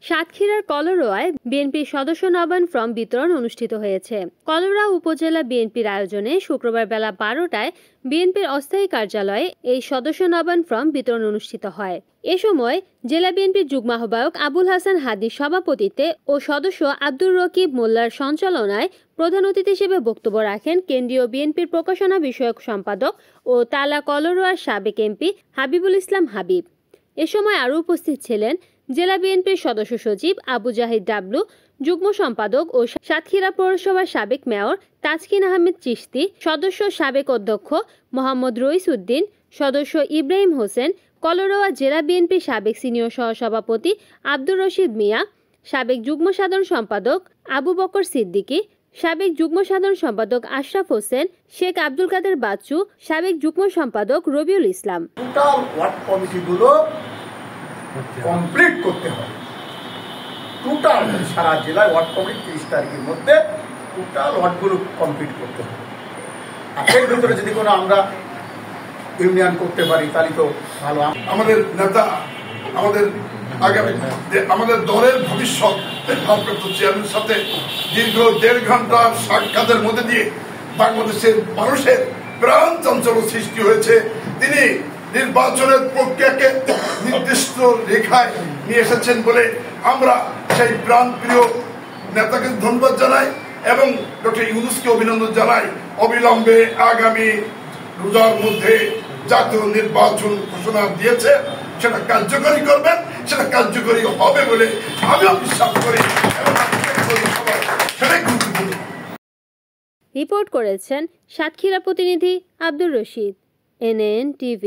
সাতক্ষীরার কলরোয়ায় বিএনপির সদস্য নবায়ন ফর্ম বিতরণ অনুষ্ঠিত হয়েছে। কলরোয়া উপজেলা বিএনপির আয়োজনে শুক্রবার বেলা 12টায় বিএনপির অস্থায়ী কার্যালয়ে এই সদস্য নবায়ন ফর্ম বিতরণ অনুষ্ঠিত হয়। এ সময় জেলা বিএনপির যুগ্ম আহ্বায়ক আবুল হাসান হাদির সভাপতিত্বে ও সদস্য আব্দুর রকিব মোল্লার সঞ্চালনায় প্রধান অতিথি হিসেবে বক্তব্য রাখেন কেন্দ্রীয় বিএনপির প্রকাশনা বিষয়ক সম্পাদক ও তালা কলরোয়ার সাবেক এমপি হাবিবুল ইসলাম হাবিব। এ সময় আরও উপস্থিত ছিলেন জেলা বিএনপির সদস্য সচিব আবু জাহিদ ডাবলু, যুগ্ম সম্পাদক ও সাতক্ষীরা পৌরসভার সাবেক মেয়র তাজকিন আহমেদ চিশতি, সদস্য সাবেক অধ্যক্ষ মোহাম্মদ রইস উদ্দিন, সদস্য ইব্রাহিম হোসেন, কলরোয়া জেলা বিএনপির সাবেক সিনিয়র সহসভাপতি আব্দুর রশিদ মিয়া, সাবেক যুগ্ম সাধারণ সম্পাদক আবু বকর সিদ্দিকী, সাবেক যুগ্ম সাধারণ সম্পাদক আশরাফ হোসেন, শেখ আব্দুল কাদের বাচ্চু, সাবেক যুগ্ম সম্পাদক রবিউল ইসলাম। কমপ্লিট করতে হবে টোটাল সারা জেলায় ওয়ার্ড কমিটি 30 তারিখের মধ্যে টোটাল ওয়ার্ডগুলো কমপ্লিট করতে হবে। আর এর ভিতরে যদি কোনো আমরা ইউনিয়ন করতে পারি তাহলে তো ভালো। আমাদের নেতা আমাদের আগামী আমাদের দলের ভবিষ্যৎ ভারপ্রাপ্ত চেয়ারম্যানের সাথে দীর্ঘ 1.5 ঘন্টার সাক্ষাতের মধ্যে দিয়ে বাংলাদেশের মানুষের প্রাণ চঞ্চল সৃষ্টি হয়েছে। তিনি নির্বাচনের প্রক্রিয়াকে নির্দিষ্ট রেখায় নিয়ে এসেছেন বলে আমরা সেই প্রাণপ্রিয় নেতাকে ধন্যবাদ জানাই এবং ডক্টর ইউনূসকে অভিনন্দন জানাই। অবিলম্বে আগামী রোজার মধ্যে জাতীয় নির্বাচন ঘোষণা দিয়েছে, সেটা কার্যকরী করবেন, সেটা কার্যকরী হবে বলে আমিও বিশ্বাস করি এবং সেটাই গুরুত্বপূর্ণ। রিপোর্ট করেছেন সাতক্ষীরা প্রতিনিধি আব্দুর রশিদ, NN TV।